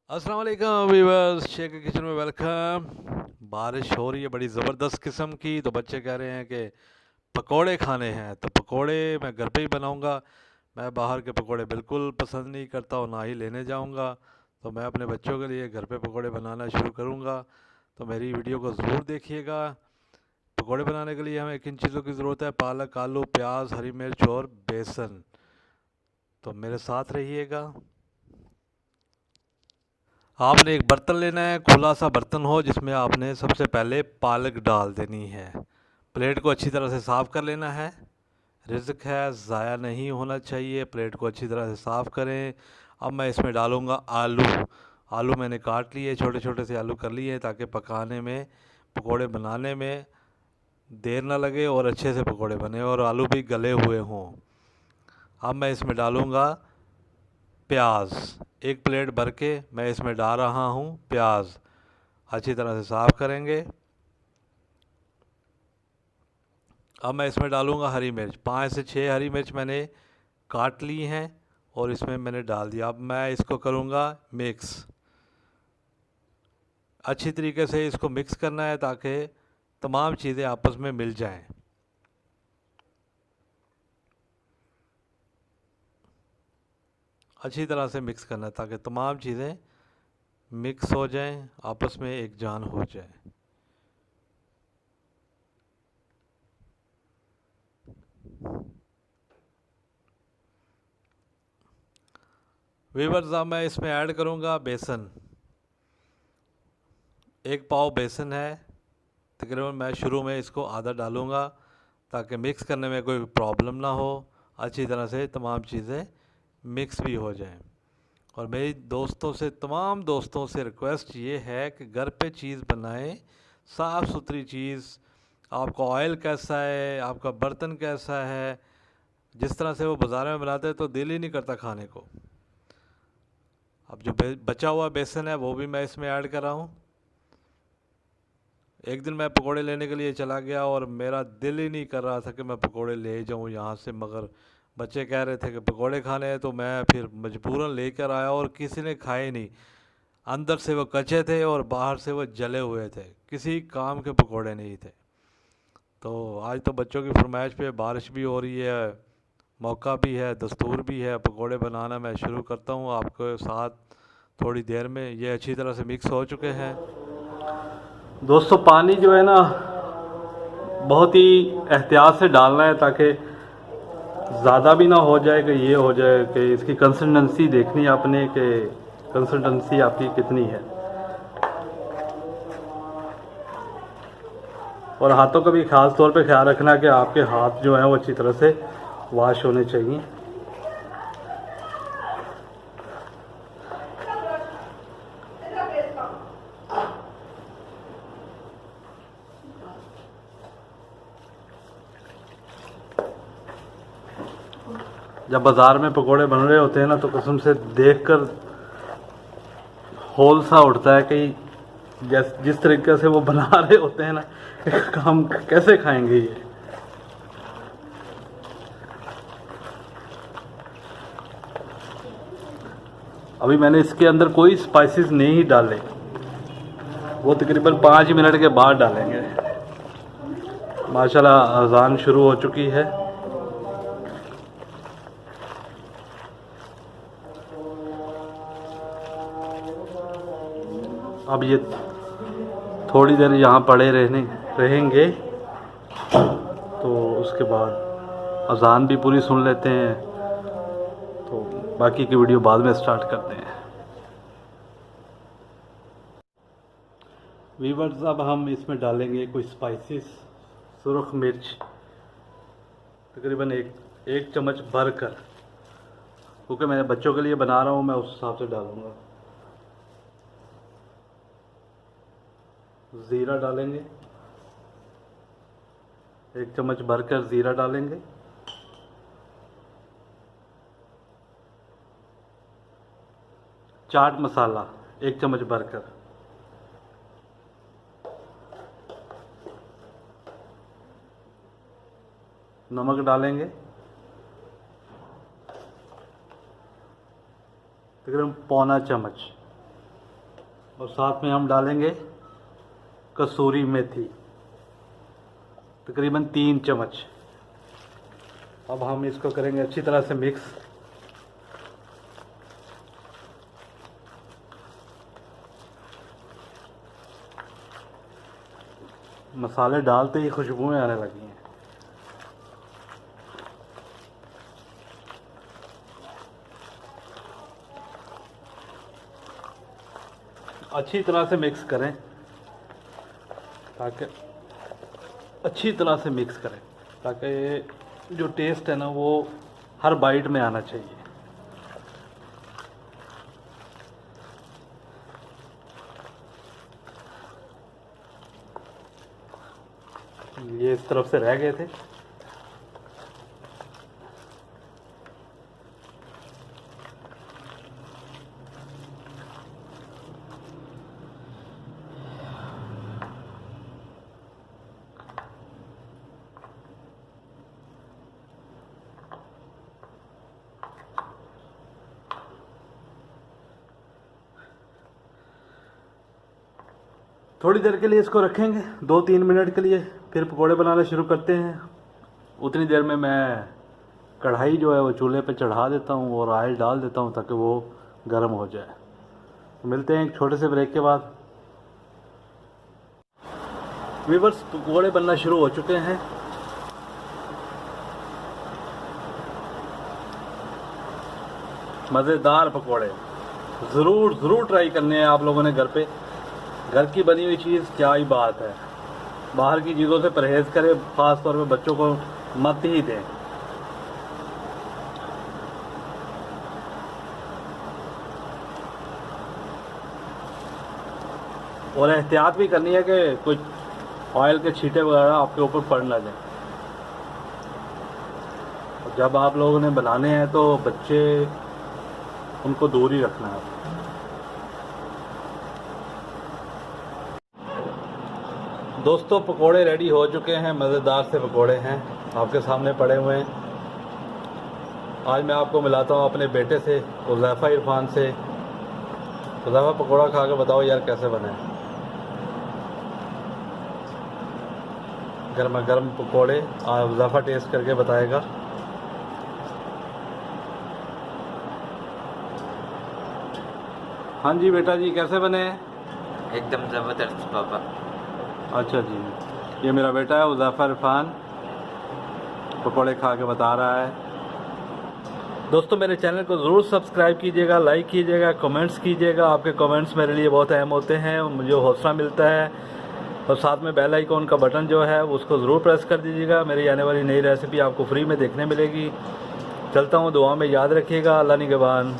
अस्सलाम वालेकुम viewers, Sheikh kitchen में वेलकम। बारिश हो रही है बड़ी ज़बरदस्त किस्म की, तो बच्चे कह रहे हैं कि पकोड़े खाने हैं। तो पकोड़े मैं घर पे ही बनाऊंगा। मैं बाहर के पकोड़े बिल्कुल पसंद नहीं करता और ना ही लेने जाऊंगा। तो मैं अपने बच्चों के लिए घर पे पकोड़े बनाना शुरू करूंगा। तो मेरी वीडियो को ज़रूर देखिएगा। पकोड़े बनाने के लिए हमें किन चीज़ों की ज़रूरत है: पालक, आलू, प्याज, हरी मिर्च और बेसन। तो मेरे साथ रहिएगा। आपने एक बर्तन लेना है, खुला सा बर्तन हो जिसमें आपने सबसे पहले पालक डाल देनी है। प्लेट को अच्छी तरह से साफ़ कर लेना है। रिज़्क है, ज़ाया नहीं होना चाहिए। प्लेट को अच्छी तरह से साफ़ करें। अब मैं इसमें डालूँगा आलू। आलू मैंने काट लिए, छोटे छोटे से आलू कर लिए ताकि पकाने में, पकोड़े बनाने में देर ना लगे और अच्छे से पकोड़े बने और आलू भी गले हुए हों। अब मैं इसमें डालूँगा प्याज। एक प्लेट भर के मैं इसमें डाल रहा हूँ प्याज। अच्छी तरह से साफ़ करेंगे। अब मैं इसमें डालूँगा हरी मिर्च। 5 से 6 हरी मिर्च मैंने काट ली हैं और इसमें मैंने डाल दिया। अब मैं इसको करूँगा मिक्स। अच्छी तरीके से इसको मिक्स करना है ताकि तमाम चीज़ें आपस में मिल जाएं। अच्छी तरह से मिक्स करना है ताकि तमाम चीज़ें मिक्स हो जाएं, आपस में एक जान हो जाए। वीवर्स, अब मैं इसमें ऐड करूँगा बेसन। 1 पाव बेसन है। तकरीबन मैं शुरू में इसको आधा डालूँगा ताकि मिक्स करने में कोई प्रॉब्लम ना हो। अच्छी तरह से तमाम चीज़ें मिक्स भी हो जाएं। और मेरी दोस्तों से, तमाम दोस्तों से रिक्वेस्ट ये है कि घर पे चीज़ बनाएं, साफ़ सुथरी चीज़। आपका ऑयल कैसा है, आपका बर्तन कैसा है, जिस तरह से वो बाज़ार में बनाते हैं तो दिल ही नहीं करता खाने को। अब जो बचा हुआ बेसन है वो भी मैं इसमें ऐड कर रहा हूँ। एक दिन मैं पकोड़े लेने के लिए चला गया और मेरा दिल ही नहीं कर रहा था कि मैं पकोड़े ले जाऊँ यहाँ से, मगर बच्चे कह रहे थे कि पकोड़े खाने हैं तो मैं फिर मजबूरन लेकर आया और किसी ने खाए नहीं। अंदर से वो कच्चे थे और बाहर से वो जले हुए थे, किसी काम के पकोड़े नहीं थे। तो आज तो बच्चों की फरमाइश पे बारिश भी हो रही है, मौका भी है, दस्तूर भी है। पकोड़े बनाना मैं शुरू करता हूँ आपके साथ थोड़ी देर में। ये अच्छी तरह से मिक्स हो चुके हैं। दोस्तों, पानी जो है ना, बहुत ही एहतियात से डालना है ताकि ज़्यादा भी ना हो जाए कि ये हो जाए कि इसकी कंसिस्टेंसी देखनी है आपने कि कंसिस्टेंसी आपकी कितनी है। और हाथों का भी ख़ास तौर पे ख्याल रखना कि आपके हाथ जो हैं वो अच्छी तरह से वॉश होने चाहिए। जब बाज़ार में पकोड़े बन रहे होते हैं ना, तो कसम से देखकर होल सा उठता है कि जिस तरीके से वो बना रहे होते हैं ना, हम कैसे खाएंगे ये। अभी मैंने इसके अंदर कोई स्पाइसेस नहीं डाले, वो तकरीबन 5 मिनट के बाद डालेंगे। माशाल्लाह अजान शुरू हो चुकी है। अब ये थोड़ी देर यहाँ पड़े रहेंगे, तो उसके बाद अजान भी पूरी सुन लेते हैं। तो बाकी की वीडियो बाद में स्टार्ट करते हैं। वीवर्स, अब हम इसमें डालेंगे कुछ स्पाइसेस। सुरख मिर्च तकरीबन एक चम्मच भर कर, क्योंकि मैं बच्चों के लिए बना रहा हूँ, मैं उस हिसाब से डालूँगा। ज़ीरा डालेंगे, 1 चम्मच भरकर ज़ीरा डालेंगे। चाट मसाला 1 चम्मच भरकर। नमक डालेंगे तकरीबन पौना चम्मच। और साथ में हम डालेंगे कसूरी मेथी, तकरीबन 3 चम्मच। अब हम इसको करेंगे अच्छी तरह से मिक्स। मसाले डालते ही खुशबुएं आने लगी हैं। अच्छी तरह से मिक्स करें, ताकि अच्छी तरह से मिक्स करें ताकि जो टेस्ट है ना वो हर बाइट में आना चाहिए। ये इस तरफ से रह गए थे। थोड़ी देर के लिए इसको रखेंगे, 2-3 मिनट के लिए, फिर पकोड़े बनाना शुरू करते हैं। उतनी देर में मैं कढ़ाई जो है वो चूल्हे पे चढ़ा देता हूँ और ऑयल डाल देता हूँ ताकि वो गर्म हो जाए। तो मिलते हैं एक छोटे से ब्रेक के बाद। व्यूअर्स, पकोड़े बनना शुरू हो चुके हैं। मज़ेदार पकोड़े ज़रूर ट्राई करने हैं आप लोगों ने घर पे। घर की बनी हुई चीज़ क्या ही बात है। बाहर की चीज़ों से परहेज़ करें, ख़ास तौर पे बच्चों को मत ही दें। और एहतियात भी करनी है कि कुछ ऑयल के छींटे वगैरह आपके ऊपर पड़ ना जाए। और जब आप लोगों ने बनाने हैं तो बच्चे उनको दूर ही रखना है। दोस्तों, पकोड़े रेडी हो चुके हैं। मज़ेदार से पकोड़े हैं, आपके सामने पड़े हुए हैं। आज मैं आपको मिलाता हूँ अपने बेटे से, हुज़ैफ़ा इरफान से। हुज़ैफ़ा, पकोड़ा खा के बताओ यार कैसे बने। गर्मा गर्म पकोड़े हुज़ैफ़ा टेस्ट करके बताएगा। हाँ जी बेटा जी, कैसे बने? एकदम ज़बरदस्त पापा। अच्छा जी, ये मेरा बेटा है हुज़ैफ़ा इरफान, पकोड़े खा के बता रहा है। दोस्तों, मेरे चैनल को ज़रूर सब्सक्राइब कीजिएगा, लाइक कीजिएगा, कमेंट्स कीजिएगा। आपके कमेंट्स मेरे लिए बहुत अहम होते हैं, मुझे हौसला मिलता है। और साथ में बेल आइकॉन का बटन जो है उसको ज़रूर प्रेस कर दीजिएगा। मेरी आने वाली नई रेसिपी आपको फ्री में देखने मिलेगी। चलता हूँ, दुआ में याद रखिएगा। अल्लाह निगहबान।